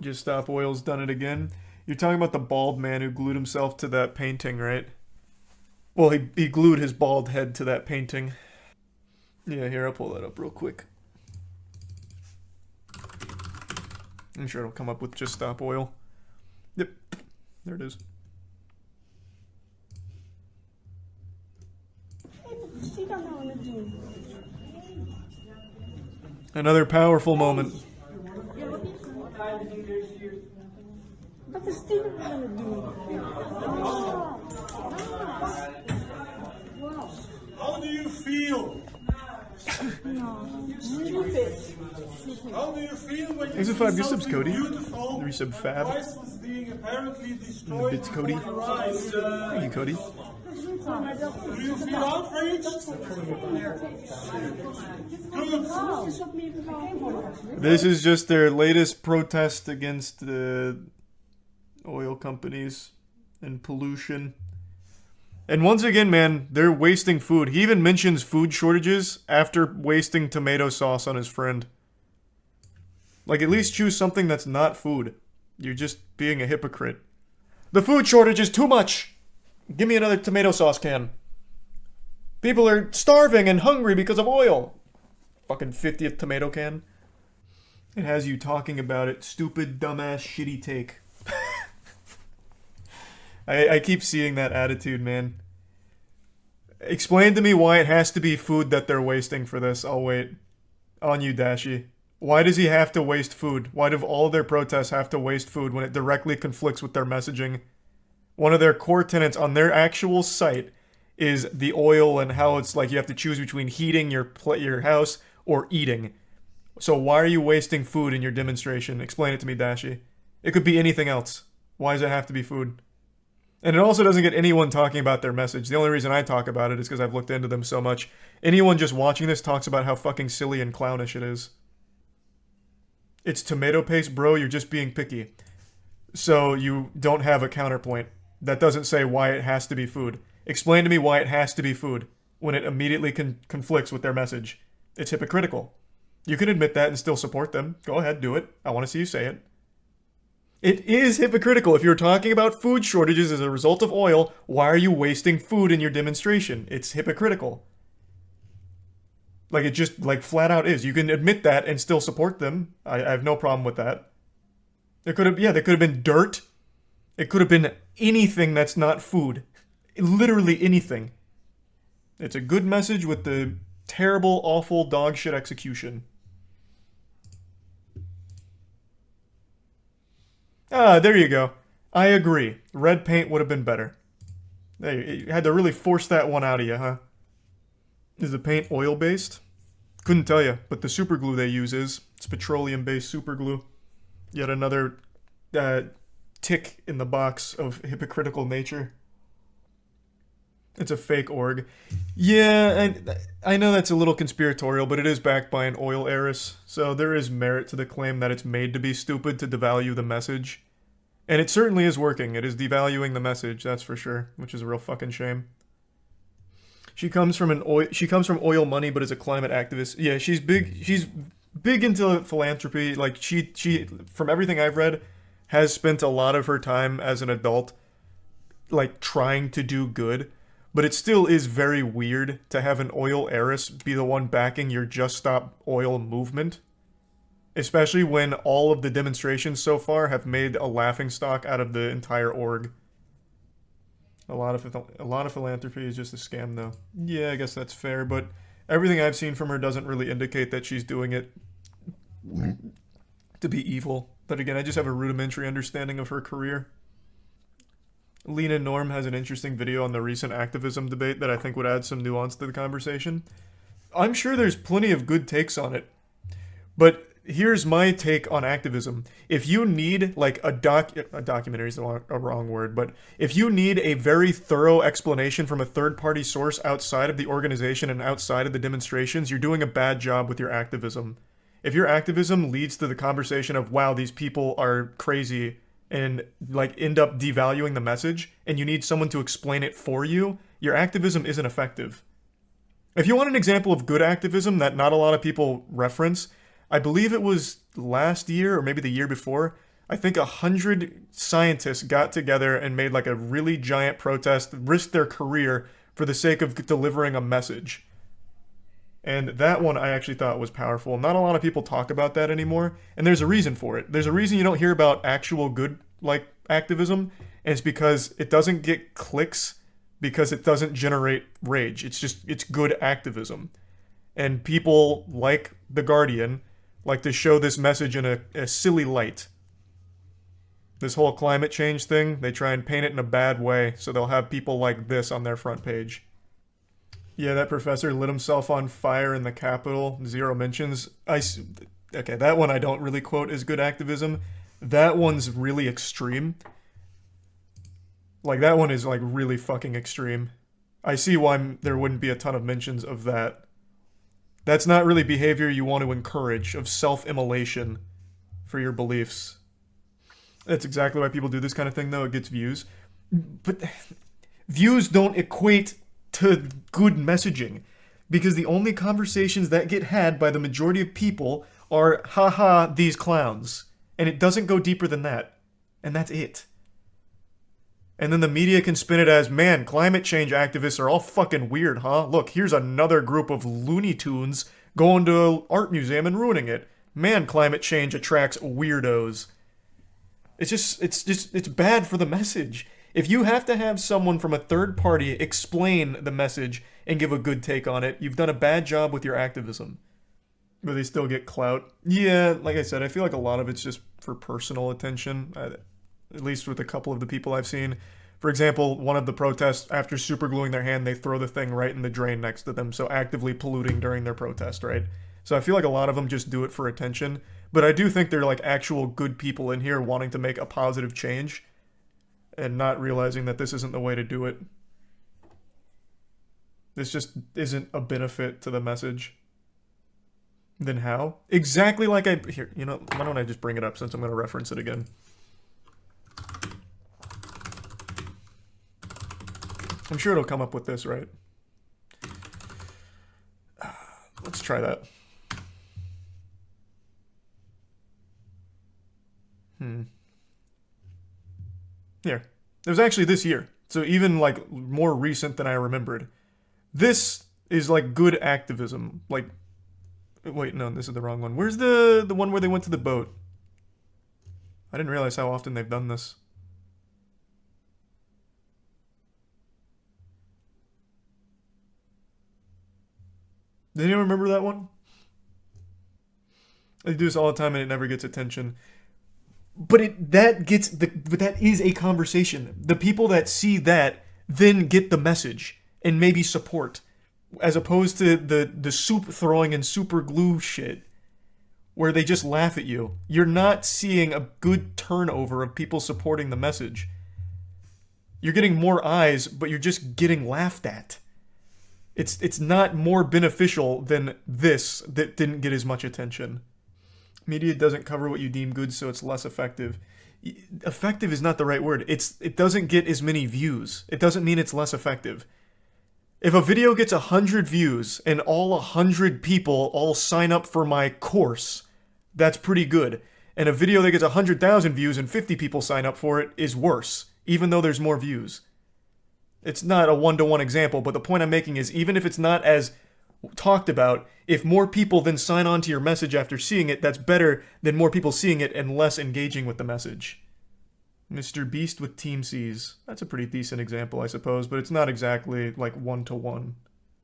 Just Stop Oil's done it again. You're talking about the bald man who glued himself to that painting, right? Well, he glued his bald head to that painting. Yeah, here, I'll pull that up real quick. I'm sure it'll come up with Just Stop Oil. Yep, there it is. Another powerful moment. How do you feel? How do you feel when you Thanks for see 5 gift subs, something Cody. beautiful, 3 sub fab. priceless being apparently And the destroyed bits, Cody. before your eyes? Thank you, Cody. Do you feel outraged? Good. This is just their latest protest against the oil companies and pollution. And once again, man, they're wasting food. He even mentions food shortages after wasting tomato sauce on his friend. Like, at least choose something that's not food. You're just being a hypocrite. The food shortage is too much! Give me another tomato sauce can. People are starving and hungry because of oil. Fucking 50th tomato can. It has you talking about it. Stupid, dumbass, shitty take. I keep seeing that attitude, man. Explain to me why it has to be food that they're wasting for this. I'll wait. On you, Dashi. Why does he have to waste food? Why do all their protests have to waste food when it directly conflicts with their messaging? One of their core tenets on their actual site is the oil and how it's like you have to choose between heating your house or eating. So why are you wasting food in your demonstration? Explain it to me, Dashi. It could be anything else. Why does it have to be food? And it also doesn't get anyone talking about their message. The only reason I talk about it is because I've looked into them so much. Anyone just watching this talks about how fucking silly and clownish it is. It's tomato paste, bro. You're just being picky. So you don't have a counterpoint. That doesn't say why it has to be food. Explain to me why it has to be food when it immediately conflicts with their message. It's hypocritical. You can admit that and still support them. Go ahead, do it. I want to see you say it. It is hypocritical. If you're talking about food shortages as a result of oil, why are you wasting food in your demonstration? It's hypocritical. Like, it just, like, flat out is. You can admit that and still support them. I have no problem with that. There could have, yeah, there could have been dirt. It could have been anything that's not food. Literally anything. It's a good message with the terrible, awful dog shit execution. Ah, there you go. I agree. Red paint would have been better. You had to really force that one out of you, huh? Is the paint oil-based? Couldn't tell you, but the super glue they use is. It's petroleum-based super glue. Yet another tick in the box of hypocritical nature. It's a fake org. Yeah, I know that's a little conspiratorial, but it is backed by an oil heiress, so there is merit to the claim that it's made to be stupid to devalue the message. And it certainly is working. It is devaluing the message, that's for sure, which is a real fucking shame. She comes from oil money, but is a climate activist. Yeah, she's big into philanthropy. Like, she from everything I've read, has spent a lot of her time as an adult, like, trying to do good. But it still is very weird to have an oil heiress be the one backing your Just Stop Oil movement. Especially when all of the demonstrations so far have made a laughingstock out of the entire org. A lot of philanthropy is just a scam, though. Yeah, I guess that's fair, but everything I've seen from her doesn't really indicate that she's doing it to be evil. But again, I just have a rudimentary understanding of her career. Lena Norm has an interesting video on the recent activism debate that I think would add some nuance to the conversation. I'm sure there's plenty of good takes on it. But here's my take on activism. If you need, like, a documentary is a wrong word, but if you need a very thorough explanation from a third-party source outside of the organization and outside of the demonstrations, you're doing a bad job with your activism. If your activism leads to the conversation of, wow, these people are crazy, and, like, end up devaluing the message, and you need someone to explain it for you, your activism isn't effective. If you want an example of good activism that not a lot of people reference, I believe it was last year, or maybe the year before, I think 100 scientists got together and made like a really giant protest, risked their career for the sake of delivering a message. And that one I actually thought was powerful. Not a lot of people talk about that anymore, and there's a reason for it. There's a reason you don't hear about actual good like activism, and it's because it doesn't get clicks, because it doesn't generate rage. It's good activism. And people like The Guardian like to show this message in a silly light. This whole climate change thing, they try and paint it in a bad way, so they'll have people like this on their front page. Yeah, that professor lit himself on fire in the Capitol. 0 mentions. Okay, that one I don't really quote as good activism. That one's really extreme. Like, that one is, like, really fucking extreme. I see why there wouldn't be a ton of mentions of that. That's not really behavior you want to encourage, of self-immolation for your beliefs. That's exactly why people do this kind of thing, though. It gets views. But views don't equate to good messaging, because the only conversations that get had by the majority of people are, haha, these clowns. And it doesn't go deeper than that. And that's it. And then the media can spin it as, man, climate change activists are all fucking weird, huh? Look, here's another group of Looney Tunes going to an art museum and ruining it. Man, climate change attracts weirdos. It's bad for the message. If you have to have someone from a third party explain the message and give a good take on it, you've done a bad job with your activism. But they still get clout. Yeah, like I said, I feel like a lot of it's just for personal attention, at least with a couple of the people I've seen. For example, one of the protests, after supergluing their hand, they throw the thing right in the drain next to them, so actively polluting during their protest, right? So I feel like a lot of them just do it for attention. But I do think they're like actual good people in here wanting to make a positive change and not realizing that this isn't the way to do it. This just isn't a benefit to the message. Then how? Exactly like here, you know, why don't I just bring it up since I'm going to reference it again. I'm sure it'll come up with this, right? Let's try that. Here. It was actually this year. So even, like, more recent than I remembered. This is, like, good activism. Like, wait, no, this is the wrong one. Where's the one where they went to the boat? I didn't realize how often they've done this. Did anyone remember that one? They do this all the time and it never gets attention. But that is a conversation. The people that see that then get the message and maybe support, as opposed to the soup throwing and super glue shit where they just laugh at you. You're not seeing a good turnover of people supporting the message. You're getting more eyes, but you're just getting laughed at. It's not more beneficial than this that didn't get as much attention. Media doesn't cover what you deem good, so it's less effective. Effective is not the right word. It doesn't get as many views. It doesn't mean it's less effective. If a video gets 100 views and all 100 people all sign up for my course, that's pretty good. And a video that gets 100,000 views and 50 people sign up for it is worse, even though there's more views. It's not a one-to-one example, but the point I'm making is even if it's not as talked about, if more people then sign on to your message after seeing it, that's better than more people seeing it and less engaging with the message. Mr. Beast with Team C's. That's a pretty decent example, I suppose, but it's not exactly like one-to-one.